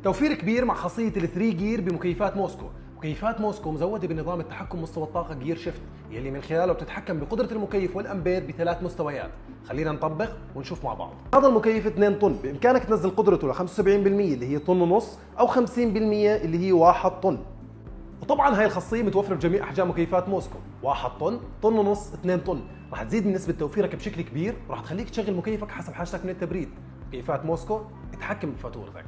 توفير كبير مع خاصية الثري جير بمكيفات موسكو. مكيفات موسكو مزودة بنظام التحكم مستوى الطاقة جير شيفت، يلي من خلاله بتتحكم بقدرة المكيف والأمبير بثلاث مستويات. خلينا نطبق ونشوف مع بعض. هذا المكيف 2 طن، بإمكانك تنزل قدرته ل 75% اللي هي طن ونص، أو 50% اللي هي 1 طن. وطبعا هاي الخاصية متوفرة بجميع أحجام مكيفات موسكو، 1 طن، طن ونص، 2 طن. راح تزيد من نسبة توفيرك بشكل كبير، وراح تخليك تشغل مكيفك حسب حاجتك من التبريد. مكيفات موسكو اتحكم بفاتورتك.